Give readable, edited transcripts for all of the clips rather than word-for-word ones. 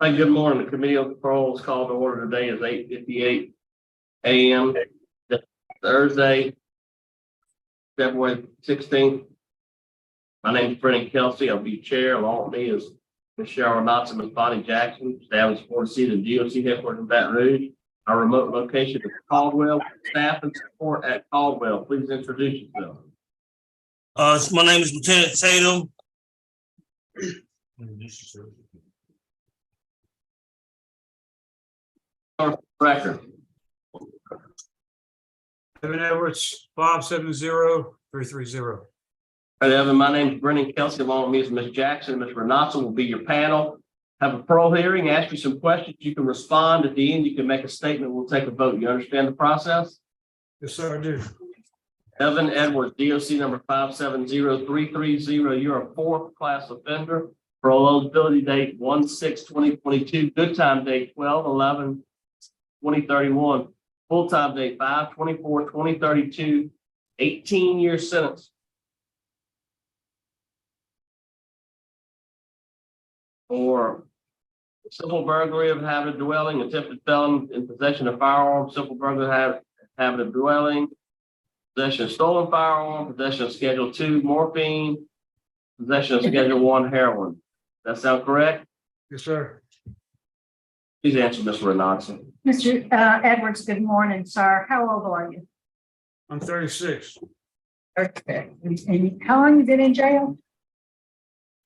Hi, good morning. The committee of the parole is called to order. Today is 8:58 a.m. Thursday, February 16th. My name is Brennan Kelsey. I'll be chair. Along with me is Ms. Cheryl Knotson and Bonnie Jackson. Staff is 4C, the DOC headquarters in Baton Rouge. Our remote location is Caldwell. Staff and support at Caldwell. Please introduce yourself. My name is Lieutenant Tatum. Record. Evan Edwards, 570-330. All right, Evan, my name is Brennan Kelsey. Along with me is Ms. Jackson. Ms. Renatson will be your panel. Have a parole hearing, ask you some questions. You can respond at the end. You can make a statement. We'll take a vote. You understand the process? Yes, sir, I do. Evan Edwards, DOC number 570-330. You're a fourth class offender. Parole eligibility date 1/6/2022. Good time date 12/11/2031. Full time date 5/24/2032. 18-year sentence. For simple burglary of inhabited dwelling, attempted felon in possession of firearm, simple burglary of inhabited dwelling, possession of stolen firearm, possession of Schedule 2 morphine, possession of Schedule 1 heroin. That sound correct? Yes, sir. Please answer, Ms. Renatson. Mr. Edwards, good morning, sir. How old are you? I'm 36. Okay. And how long you been in jail?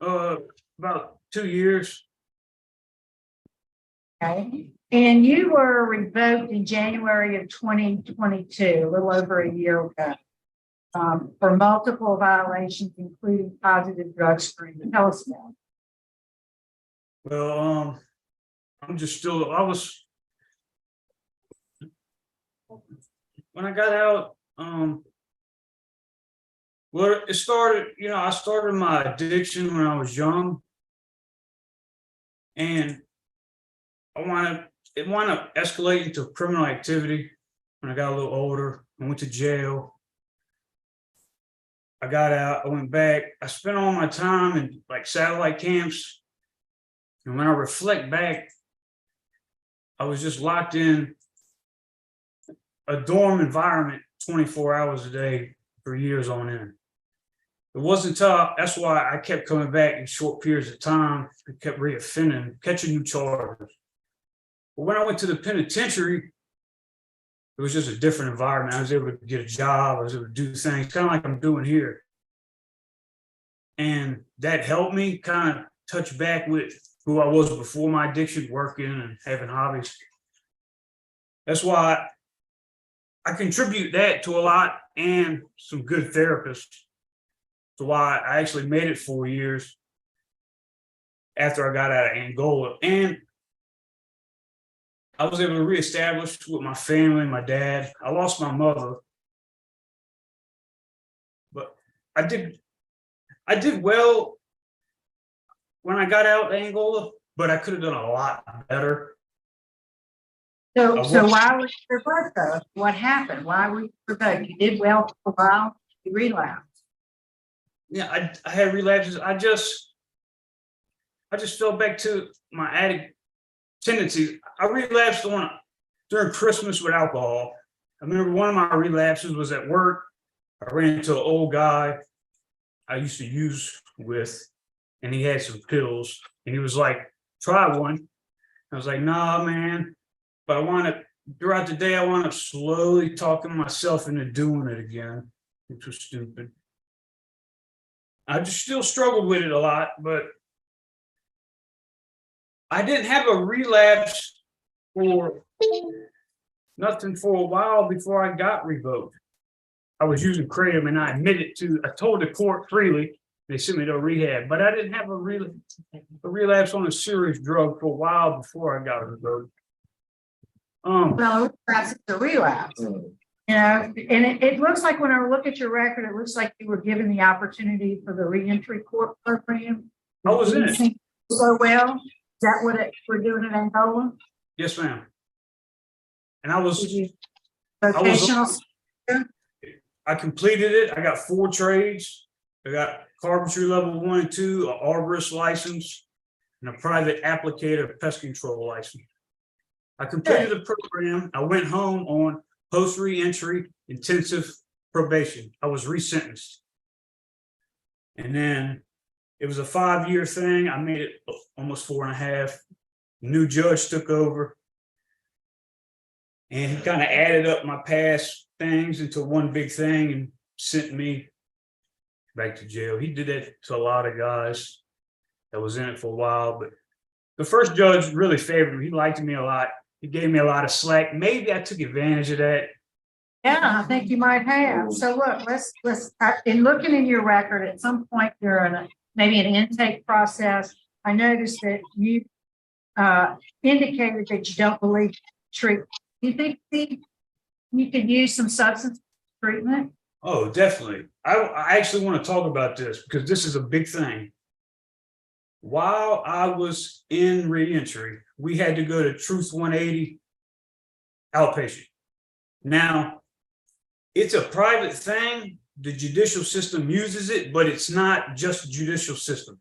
About 2 years. Okay. And you were revoked in January of 2022, a little over a year ago, for multiple violations, including positive drug screening. Tell us more. Well, I'm just still, when I got out, well, it started, I started my addiction when I was young. And it wound up escalating to criminal activity when I got a little older. I went to jail. I got out, I went back. I spent all my time in like satellite camps. And when I reflect back, I was just locked in a dorm environment 24 hours a day for years on end. It wasn't tough. That's why I kept coming back in short periods of time. I kept reoffending, catching new charges. But when I went to the penitentiary, it was just a different environment. I was able to get a job. I was able to do things kind of like I'm doing here. And that helped me kind of touch back with who I was before my addiction, working and having hobbies. That's why I contribute that to a lot and some good therapists. So why I actually made it 4 years after I got out of Angola. And I was able to reestablish with my family, my dad. I lost my mother, but I did well when I got out of Angola, but I could have done a lot better. So why was you revoked though? What happened? Why were you revoked? You did well for a while, you relapsed. Yeah, I had relapses. I just fell back to my addict tendencies. I relapsed during Christmas with alcohol. I remember one of my relapses was at work. I ran into an old guy I used to use with, and he had some pills, and he was like, "Try one." I was like, "Nah, man." But throughout the day, I wound up slowly talking myself into doing it again, which was stupid. I just still struggled with it a lot, but I didn't have a relapse for nothing for a while before I got revoked. I was using kratom, and I told the court freely. They sent me to rehab, but I didn't have a relapse on a serious drug for a while before I got revoked. Well, that's the relapse. And it looks like when I look at your record, it looks like you were given the opportunity for the Reentry Court program. I was in it. So well, is that what we're doing in Angola? Yes, ma'am. And I was Vocational. I completed it. I got 4 trades. I got carpentry level 1 and 2, an arborist license. and a private applicator pest control license. I completed the program. I went home on post reentry intensive probation. I was resentenced. And then it was a 5-year thing. I made it almost 4.5. New judge took over. And he kind of added up my past things into one big thing and sent me back to jail. He did that to a lot of guys that was in it for a while, but the first judge really favored me. He liked me a lot. He gave me a lot of slack. Maybe I took advantage of that. Yeah, I think you might have. So look, let's, in looking in your record, at some point during maybe an intake process, I noticed that you indicated that you don't believe treatment. Do you think you could use some substance treatment? Oh, definitely. I actually want to talk about this because this is a big thing. While I was in reentry, we had to go to Truth 180 outpatient. Now, it's a private thing. The judicial system uses it, but it's not just judicial system.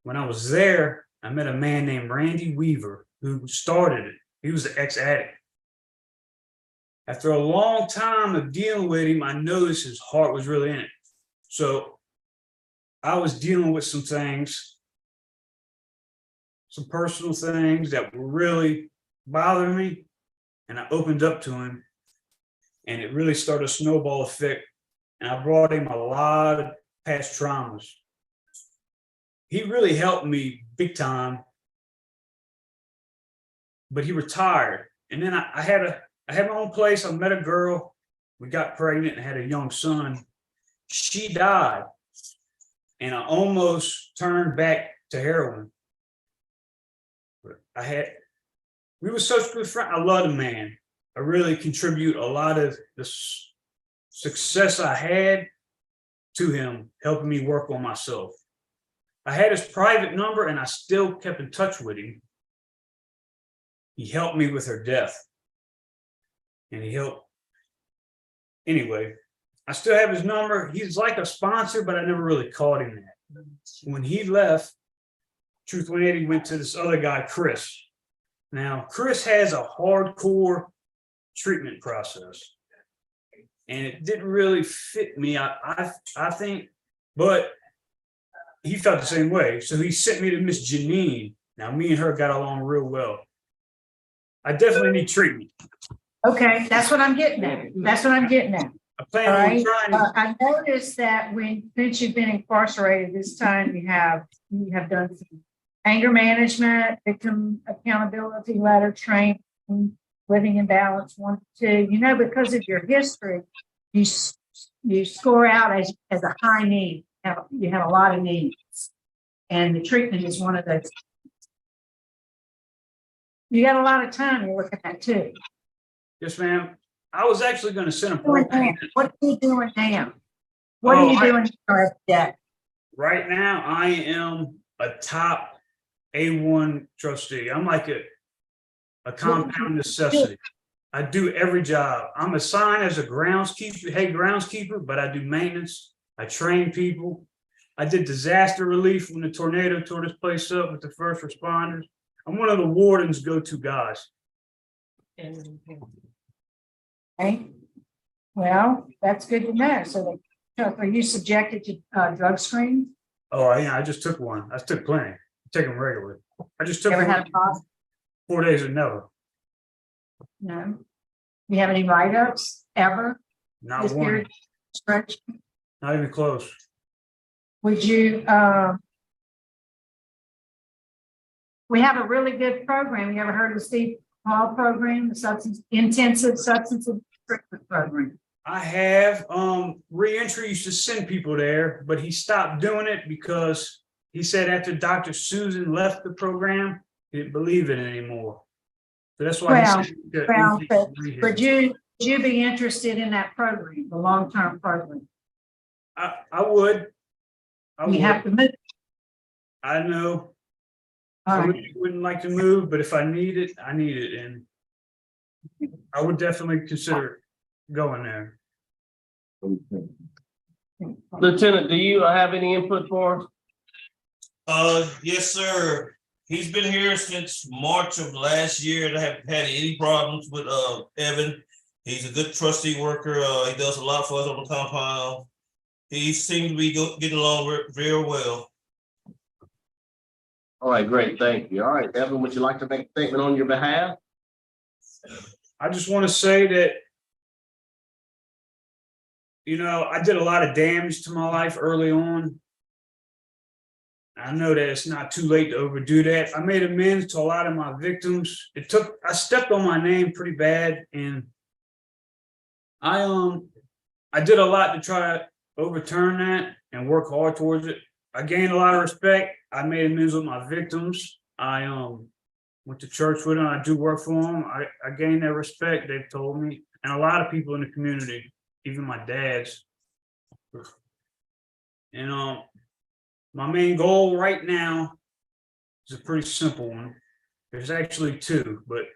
When I was there, I met a man named Randy Weaver who started it. He was an ex-addict. After a long time of dealing with him, I noticed his heart was really in it. So I was dealing with some things, some personal things that were really bothering me. And I opened up to him and it really started a snowball effect. And I brought him a lot of past traumas. He really helped me big time. But he retired. And then I had my own place. I met a girl. We got pregnant and had a young son. She died. And I almost turned back to heroin. But we were such good friends. I love the man. I really contribute a lot of the success I had to him, helping me work on myself. I had his private number and I still kept in touch with him. He helped me with her death. And he helped. Anyway, I still have his number. He's like a sponsor, but I never really called him that. When he left, Truth 180 went to this other guy, Chris. Now, Chris has a hardcore treatment process. And it didn't really fit me, I think, but he felt the same way. So he sent me to Miss Janine. Now, me and her got along real well. I definitely need treatment. Okay, that's what I'm getting at. That's what I'm getting at. I plan All on right. trying to. I noticed that since you've been incarcerated this time, you have done some anger management, victim accountability letter training, living in balance 1 to 2. You know, because of your history, you score out as a high need. You have a lot of needs, and the treatment is one of those. You got a lot of time to look at that too. Yes, ma'am. I was actually going to send a propane. What are you doing now? What are you doing every day? Right now, I am a top A1 trustee. I'm like a compound necessity. I do every job. I'm assigned as a groundskeeper, but I do maintenance. I train people. I did disaster relief when the tornado tore this place up with the first responders. I'm one of the warden's go-to guys. Okay. Well, that's good to know. So are you subjected to drug screens? Oh, yeah, I just took one. I took plenty. I take them regularly. I just took Ever one had a problem? 4 days and never. No. You have any write-ups ever? Not This one. period stretch? Not even close. Would you, we have a really good program. You ever heard of the Steve Hall program, the intensive substance treatment program? I have. Reentry used to send people there, but he stopped doing it because he said after Dr. Susan left the program, he didn't believe it anymore. So that's why Would you be interested in that program, the long-term program? I would. You have to move. I know. All I right. really wouldn't like to move, but if I need it, I need it. And I would definitely consider going there. Lieutenant, do you have any input for us? Yes, sir. He's been here since March of last year, and I haven't had any problems with, Evan. He's a good trustee worker. He does a lot for us on the compound. He seems to be getting along very well. All right, great, thank you. All right, Evan, would you like to make a statement on your behalf? I just want to say that, I did a lot of damage to my life early on. I know that it's not too late to overdo that. I made amends to a lot of my victims. I stepped on my name pretty bad, and I did a lot to try to overturn that and work hard towards it. I gained a lot of respect. I made amends with my victims. I went to church with them. I do work for them. I gained their respect, they've told me, and a lot of people in the community, even my dad's. And my main goal right now is a pretty simple one. There's actually two, but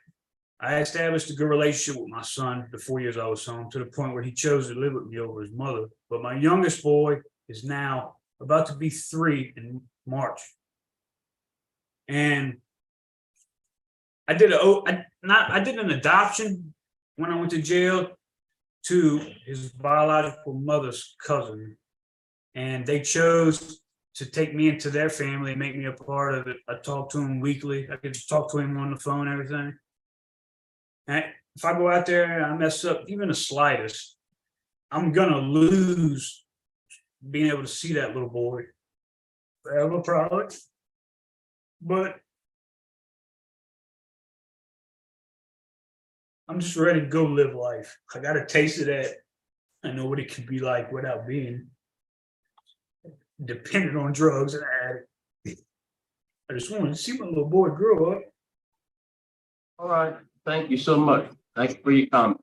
I established a good relationship with my son the 4 years I was home, to the point where he chose to live with me over his mother. But my youngest boy is now about to be 3 in March. And I did an adoption when I went to jail to his biological mother's cousin. And they chose to take me into their family and make me a part of it. I talk to him weekly. I could just talk to him on the phone, everything. And if I go out there and I mess up even the slightest, I'm gonna lose being able to see that little boy forever, probably. But I'm just ready to go live life. I got a taste of that. I know what it could be like without being dependent on drugs and addict. I just wanted to see my little boy grow up. All right, thank you so much. Thank you for your comment.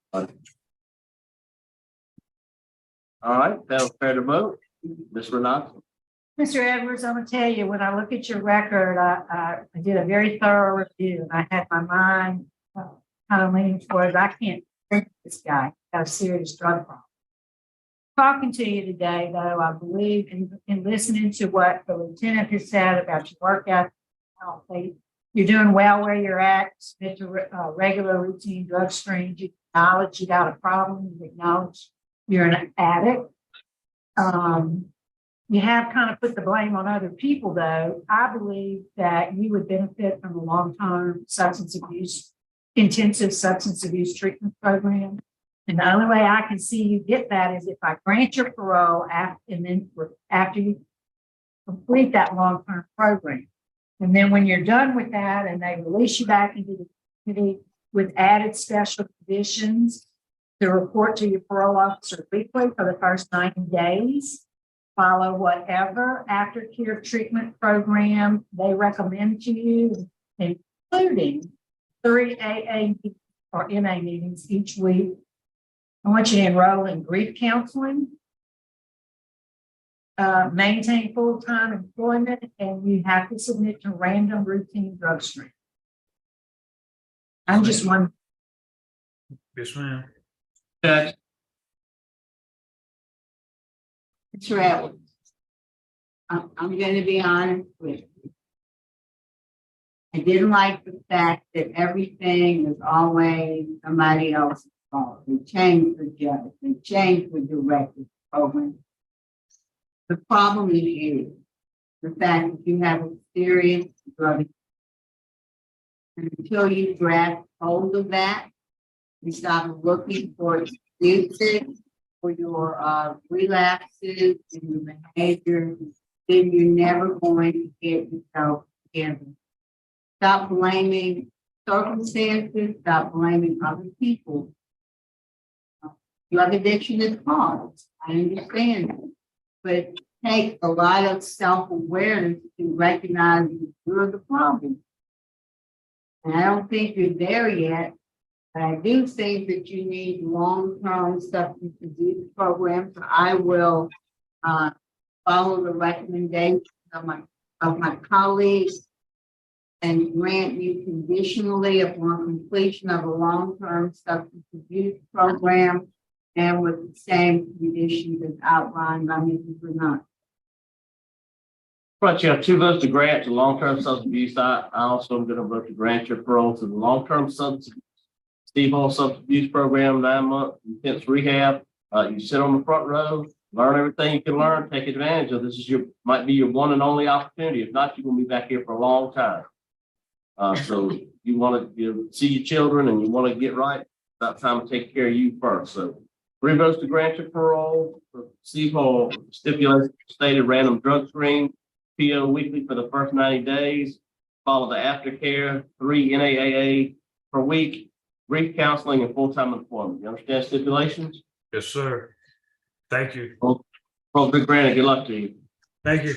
All right, that was fair to vote. Ms. Renata? Mr. Edwards, I'm gonna tell you, when I look at your record, I did a very thorough review, and I had my mind kind of leaning towards, I can't think this guy got a serious drug problem. Talking to you today, though, I believe in listening to what the lieutenant has said about your work ethic, you're doing well where you're at. Submit to regular routine drug screens. You acknowledge you got a problem. You acknowledge you're an addict. You have kind of put the blame on other people, though. I believe that you would benefit from a long-term intensive substance abuse treatment program. And the only way I can see you get that is if I grant your parole after you complete that long-term program. And then when you're done with that and they release you back into the community with added special conditions to report to your parole officer weekly for the first 90 days, follow whatever aftercare treatment program they recommend to you, including 3 AA or MA meetings each week. I want you to enroll in grief counseling, maintain full-time employment, and you have to submit to random routine drug screen. I'm just one. Yes, ma'am. Judge? Mr. Edwards, I'm going to be honest with you. I didn't like the fact that everything was always somebody else's fault. They changed the judge, they changed the director program. The problem is you. The fact that you have a serious drug. And until you grasp hold of that, you stop looking for excuses for your relapses and your behavior, then you're never going to get yourself together. Stop blaming circumstances, stop blaming other people. Drug addiction is hard, I understand it, but it takes a lot of self-awareness to recognize that you're the problem. And I don't think you're there yet. But I do think that you need long-term substance abuse programs. So I will follow the recommendations of my colleagues and grant you conditionally upon completion of a long-term substance abuse program and with the same conditions as outlined by Mrs. Renata. But you have 2 votes to grant to long-term substance abuse. I also am gonna vote to grant your parole to the long-term substance Steve Hall Substance Abuse Program, 9-month intense rehab. You sit on the front row, learn everything you can learn, take advantage of. This is might be your one and only opportunity. If not, you're gonna be back here for a long time. So you want to see your children and you want to get right. About time to take care of you first. So 3 votes to grant your parole for Steve Hall. Stipulated stated random drug screen, PO weekly for the first 90 days. Follow the aftercare, 3 NAAA per week, brief counseling and full-time employment. You understand stipulations? Yes, sir. Thank you. Well, good granted. Good luck to you. Thank you.